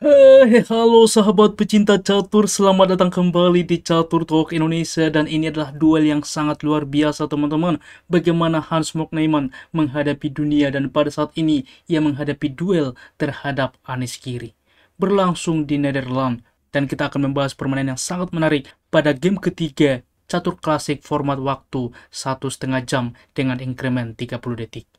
Halo sahabat pecinta catur, selamat datang kembali di Catur Talk Indonesia dan ini adalah duel yang sangat luar biasa teman-teman. Bagaimana Hans Moknaiman menghadapi dunia dan pada saat ini ia menghadapi duel terhadap Anis Giri. Berlangsung di Netherlands dan kita akan membahas permainan yang sangat menarik pada game ketiga catur klasik format waktu 1,5 jam dengan increment 30 detik.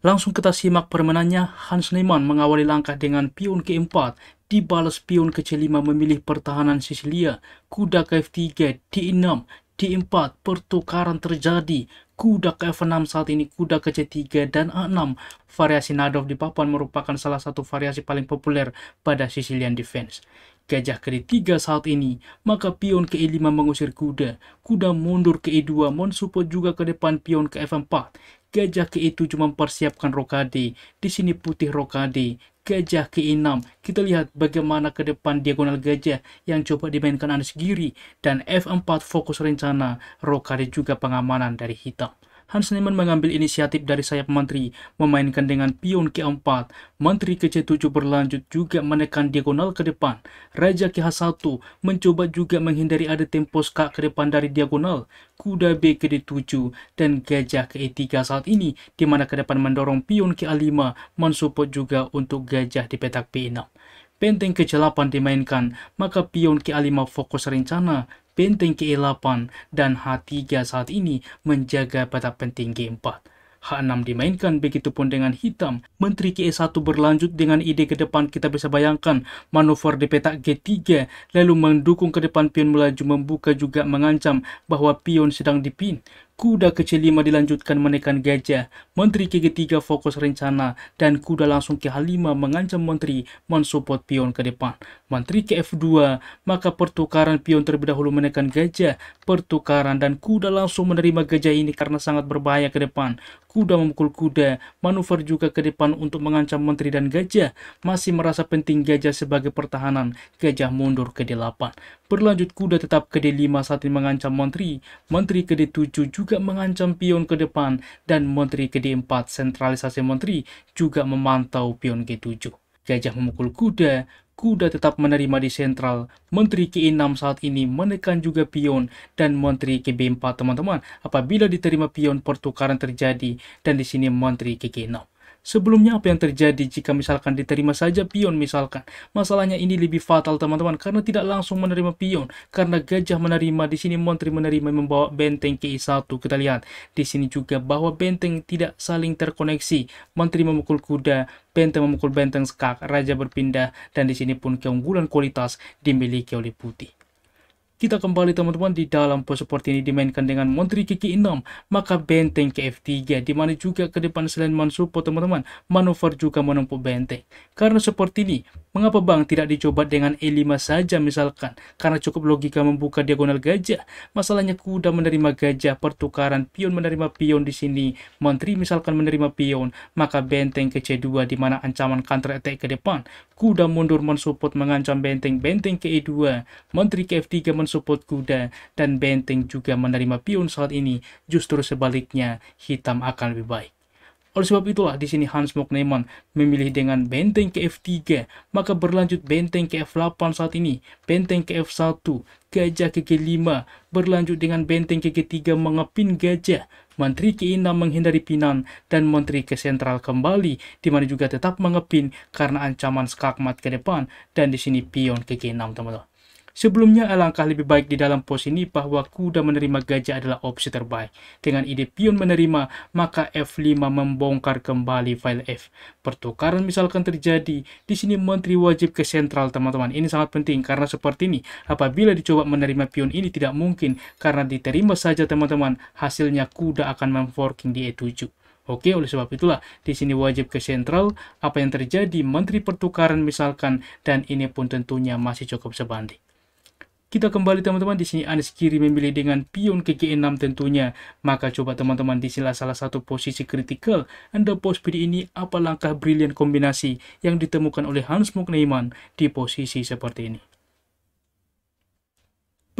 Langsung kita simak permainannya. Hans Neumann mengawali langkah dengan pion ke-4, dibalas pion ke C5 memilih pertahanan Sisilia, kuda ke F3, D6, D4, pertukaran terjadi, kuda ke F6 saat ini, kuda ke C3 dan A6. Variasi Nadov di papan merupakan salah satu variasi paling populer pada Sicilian defense. Gajah ke D3 saat ini, maka pion ke E5 mengusir kuda, kuda mundur ke E2, mensupport juga ke depan pion ke F4. Gajah ke E7 mempersiapkan rokade. Di sini putih rokade. Gajah ke E6. Kita lihat bagaimana ke depan diagonal gajah yang coba dimainkan Anis Giri. Dan F4 fokus rencana. Rokade juga pengamanan dari hitam. Hans Neumann mengambil inisiatif dari sayap menteri, memainkan dengan pion ke-4. Menteri ke C7 berlanjut juga menekan diagonal ke depan. Raja ke H1 mencoba juga menghindari ada tempo skak ke depan dari diagonal. Kuda B ke D7 dan gajah ke E3 saat ini, di mana ke depan mendorong pion ke A5, mensupport juga untuk gajah di petak B6. Benteng ke-8 dimainkan, maka pion ke A5 fokus rencana, benteng ke E8 dan H3 saat ini menjaga petak penting G4. H6 dimainkan, begitupun dengan hitam. Menteri ke E1 berlanjut dengan ide ke depan, kita bisa bayangkan manuver di petak G3, lalu mendukung ke depan pion melaju, membuka juga mengancam bahwa pion sedang dipin. Kuda ke C5 dilanjutkan menekan gajah. Menteri ke G3 fokus rencana dan kuda langsung ke H5 mengancam menteri, mensupport pion ke depan. Menteri ke F2, maka pertukaran pion terlebih dahulu menekan gajah. Pertukaran dan kuda langsung menerima gajah ini karena sangat berbahaya ke depan. Kuda memukul kuda, manuver juga ke depan untuk mengancam menteri dan gajah. Masih merasa penting gajah sebagai pertahanan, gajah mundur ke D8. Berlanjut kuda tetap ke D5 saat ini mengancam menteri. Menteri ke D7 juga mengancam pion ke depan dan menteri ke D4 sentralisasi menteri juga memantau pion G7. Gajah memukul kuda, kuda tetap menerima di sentral. Menteri ke E6 saat ini menekan juga pion dan menteri ke B4 teman-teman. Apabila diterima pion pertukaran terjadi dan di sini menteri ke G6. Sebelumnya apa yang terjadi jika misalkan diterima saja pion misalkan? Masalahnya ini lebih fatal teman-teman karena tidak langsung menerima pion. Karena gajah menerima, di sini menteri menerima membawa benteng ke I1. Kita lihat di sini juga bahwa benteng tidak saling terkoneksi. Menteri memukul kuda, benteng memukul benteng skak, raja berpindah dan di sini pun keunggulan kualitas dimiliki oleh putih. Kita kembali teman-teman di dalam pose seperti ini dimainkan dengan menteri ke G6, maka benteng ke F3, di mana juga ke depan selain mensupport teman-teman, manuver juga menumpuk benteng. Karena seperti ini, mengapa bang tidak dicoba dengan E5 saja misalkan? Karena cukup logika membuka diagonal gajah. Masalahnya kuda menerima gajah, pertukaran pion menerima pion di sini. Menteri misalkan menerima pion, maka benteng ke C2 di mana ancaman counter attack ke depan. Kuda mundur mensupport mengancam benteng, benteng ke E2, menteri ke F3 mensupport kuda dan benteng juga menerima pion saat ini. Justru sebaliknya, hitam akan lebih baik. Oleh sebab itulah di sini Hans Moknaiman memilih dengan benteng ke F3, maka berlanjut benteng ke F8 saat ini, benteng ke F1, gajah ke G5, berlanjut dengan benteng ke G3 mengepin gajah, menteri ke E6 menghindari pinan, dan menteri ke sentral kembali, di mana juga tetap mengepin karena ancaman skakmat ke depan, dan di sini pion ke G6 teman-teman. Sebelumnya alangkah lebih baik di dalam pos ini bahwa kuda menerima gajah adalah opsi terbaik. Dengan ide pion menerima, maka F5 membongkar kembali file F. Pertukaran misalkan terjadi, di sini menteri wajib ke sentral teman-teman. Ini sangat penting karena seperti ini, apabila dicoba menerima pion ini tidak mungkin karena diterima saja teman-teman, hasilnya kuda akan memforking di E7. Oke, oleh sebab itulah di sini wajib ke sentral. Apa yang terjadi? Menteri pertukaran misalkan, dan ini pun tentunya masih cukup sebanding. Kita kembali teman-teman, di sini Anis Giri memilih dengan pion ke G6 tentunya. Maka coba teman-teman di sini salah satu posisi kritikal. Anda pos PD ini apa langkah brilian kombinasi yang ditemukan oleh Hans Moknaiman di posisi seperti ini.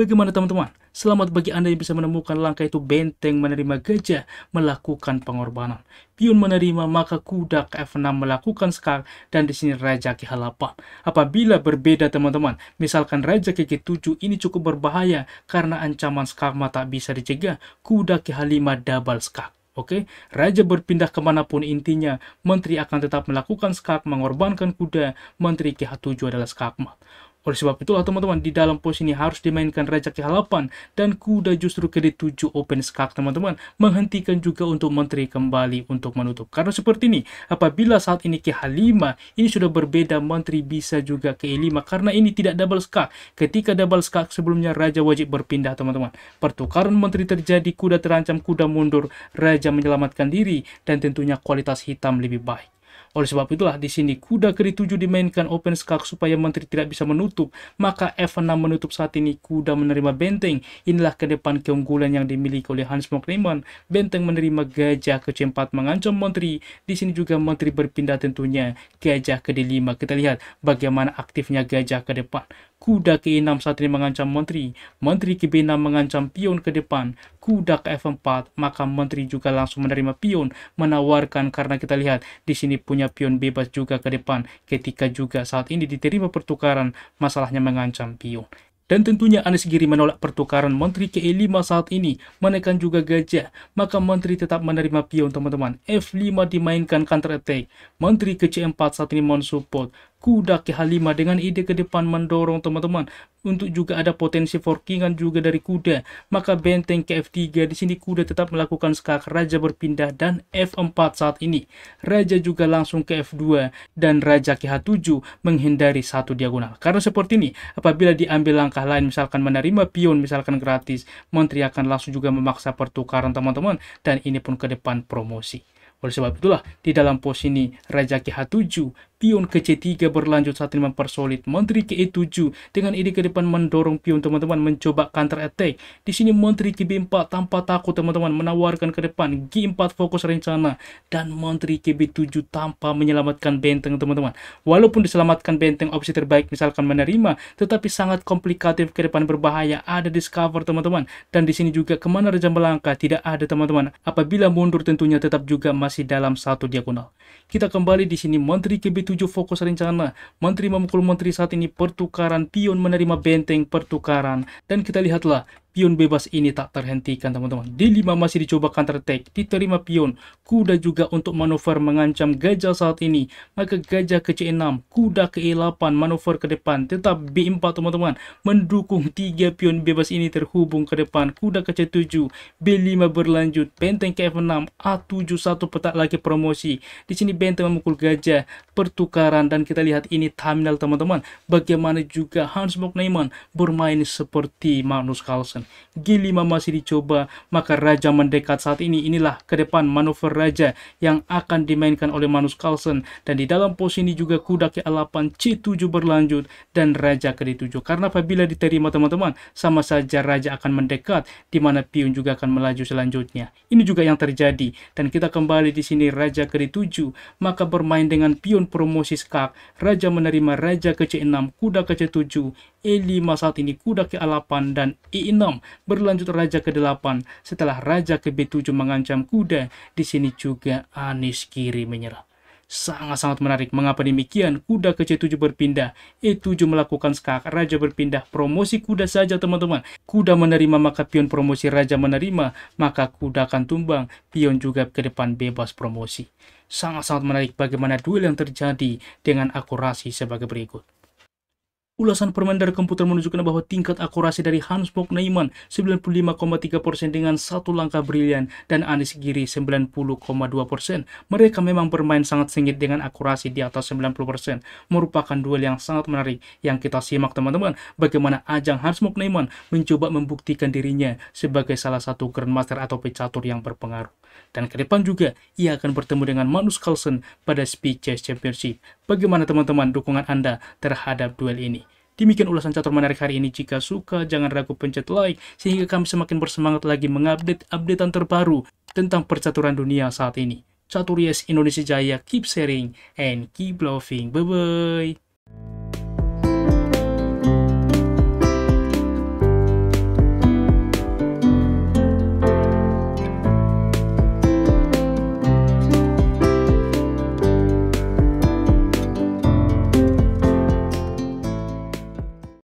Bagaimana teman-teman? Selamat bagi Anda yang bisa menemukan langkah itu benteng menerima gajah melakukan pengorbanan. Pion menerima maka kuda ke F6 melakukan skak dan di sini raja ke H8. Apabila berbeda teman-teman, misalkan raja ke G7 ini cukup berbahaya karena ancaman skakma tak bisa dicegah, kuda ke H5 double skak. Oke, raja berpindah kemanapun intinya, menteri akan tetap melakukan skak mengorbankan kuda, menteri ke H7 adalah skakmat. Oleh sebab itulah teman-teman, di dalam pos ini harus dimainkan raja ke H8 dan kuda justru ke D7 open skak teman-teman, menghentikan juga untuk menteri kembali untuk menutup. Karena seperti ini, apabila saat ini ke H5, ini sudah berbeda, menteri bisa juga ke E5 karena ini tidak double skak. Ketika double skak sebelumnya raja wajib berpindah teman-teman. Pertukaran menteri terjadi, kuda terancam, kuda mundur, raja menyelamatkan diri dan tentunya kualitas hitam lebih baik. Oleh sebab itulah di sini kuda ke D7 dimainkan open skak supaya menteri tidak bisa menutup. Maka F6 menutup saat ini, kuda menerima benteng. Inilah ke depan keunggulan yang dimiliki oleh Hans Mokneyman. Benteng menerima gajah ke C4 mengancam menteri. Di sini juga menteri berpindah tentunya gajah ke D5. Kita lihat bagaimana aktifnya gajah ke depan. Kuda ke E6 saat ini mengancam menteri. Menteri ke B6 mengancam pion ke depan. Kuda ke F4, maka menteri juga langsung menerima pion, menawarkan karena kita lihat di sini punya pion bebas juga ke depan. Ketika juga saat ini diterima pertukaran, masalahnya mengancam pion. Dan tentunya Anies Giri menolak pertukaran menteri ke E5 saat ini, menekan juga gajah, maka menteri tetap menerima pion teman-teman. F5 dimainkan counter attack, menteri ke C4 saat ini mensupport, kuda ke H5 dengan ide ke depan mendorong teman-teman, untuk juga ada potensi forkingan juga dari kuda, maka benteng ke F3, di sini kuda tetap melakukan skak, raja berpindah dan F4 saat ini. Raja juga langsung ke F2 dan raja ke H7 menghindari satu diagonal. Karena seperti ini, apabila diambil langkah lain misalkan menerima pion misalkan gratis, menteri akan langsung juga memaksa pertukaran teman-teman dan ini pun ke depan promosi. Oleh sebab itulah di dalam pos ini raja ke H7, pion ke C3 berlanjut saat ini mempersolid, menteri ke E7 dengan ide ke depan mendorong pion teman-teman mencoba counter attack. Di sini menteri ke B4 tanpa takut teman-teman menawarkan ke depan G4 fokus rencana dan menteri ke B7 tanpa menyelamatkan benteng teman-teman. Walaupun diselamatkan benteng opsi terbaik misalkan menerima, tetapi sangat komplikatif ke depan berbahaya, ada discover teman-teman. Dan di sini juga kemana raja melangkah tidak ada teman-teman. Apabila mundur tentunya tetap juga masih dalam satu diagonal. Kita kembali di sini menteri ke B7 fokus rencana, menteri memukul menteri saat ini pertukaran, pion menerima benteng pertukaran dan kita lihatlah pion bebas ini tak terhentikan teman-teman. D5 masih dicoba counter attack, diterima pion, kuda juga untuk manuver mengancam gajah saat ini, maka gajah ke C6, kuda ke E8 manuver ke depan, tetap B4 teman-teman mendukung 3 pion bebas ini terhubung ke depan, kuda ke C7, B5 berlanjut, benteng ke F6, A7 satu petak lagi promosi. Di sini benteng memukul gajah, pertukaran dan kita lihat ini terminal teman-teman. Bagaimana juga Hans Mokneyman bermain seperti Magnus Carlsen. G5 masih dicoba, maka raja mendekat saat ini. Inilah ke depan manuver raja yang akan dimainkan oleh Magnus Carlsen dan di dalam pos ini juga kuda ke A8, C7 berlanjut dan raja ke D7. Karena apabila diterima teman-teman, sama saja raja akan mendekat di mana pion juga akan melaju selanjutnya. Ini juga yang terjadi dan kita kembali di sini raja ke D7, maka bermain dengan pion promosi skak, raja menerima raja ke C6, kuda ke C7, E5 saat ini kuda ke A8 dan E6 berlanjut raja ke 8 setelah raja ke B7 mengancam kuda. Di sini juga Anies Giri menyerah. Sangat-sangat menarik. Mengapa demikian? Kuda ke C7 berpindah, E7 melakukan skak, raja berpindah, promosi kuda saja teman-teman. Kuda menerima maka pion promosi, raja menerima maka kuda akan tumbang, pion juga ke depan bebas promosi. Sangat-sangat menarik bagaimana duel yang terjadi dengan akurasi sebagai berikut. Ulasan permain dari komputer menunjukkan bahwa tingkat akurasi dari Hans Mokneyman 95,3% dengan satu langkah brilian dan Anies Giri 90,2%. Mereka memang bermain sangat sengit dengan akurasi di atas 90%. Merupakan duel yang sangat menarik yang kita simak teman-teman. Bagaimana ajang Hans Mokneyman mencoba membuktikan dirinya sebagai salah satu Grandmaster atau pecatur yang berpengaruh. Dan ke depan juga ia akan bertemu dengan Magnus Carlsen pada Speed Chess Championship. Bagaimana teman-teman dukungan Anda terhadap duel ini? Demikian ulasan catur menarik hari ini. Jika suka, jangan ragu pencet like, sehingga kami semakin bersemangat lagi mengupdate updatean terbaru tentang percaturan dunia saat ini. Catur Yes Indonesia Jaya, keep sharing and keep loving. Bye-bye.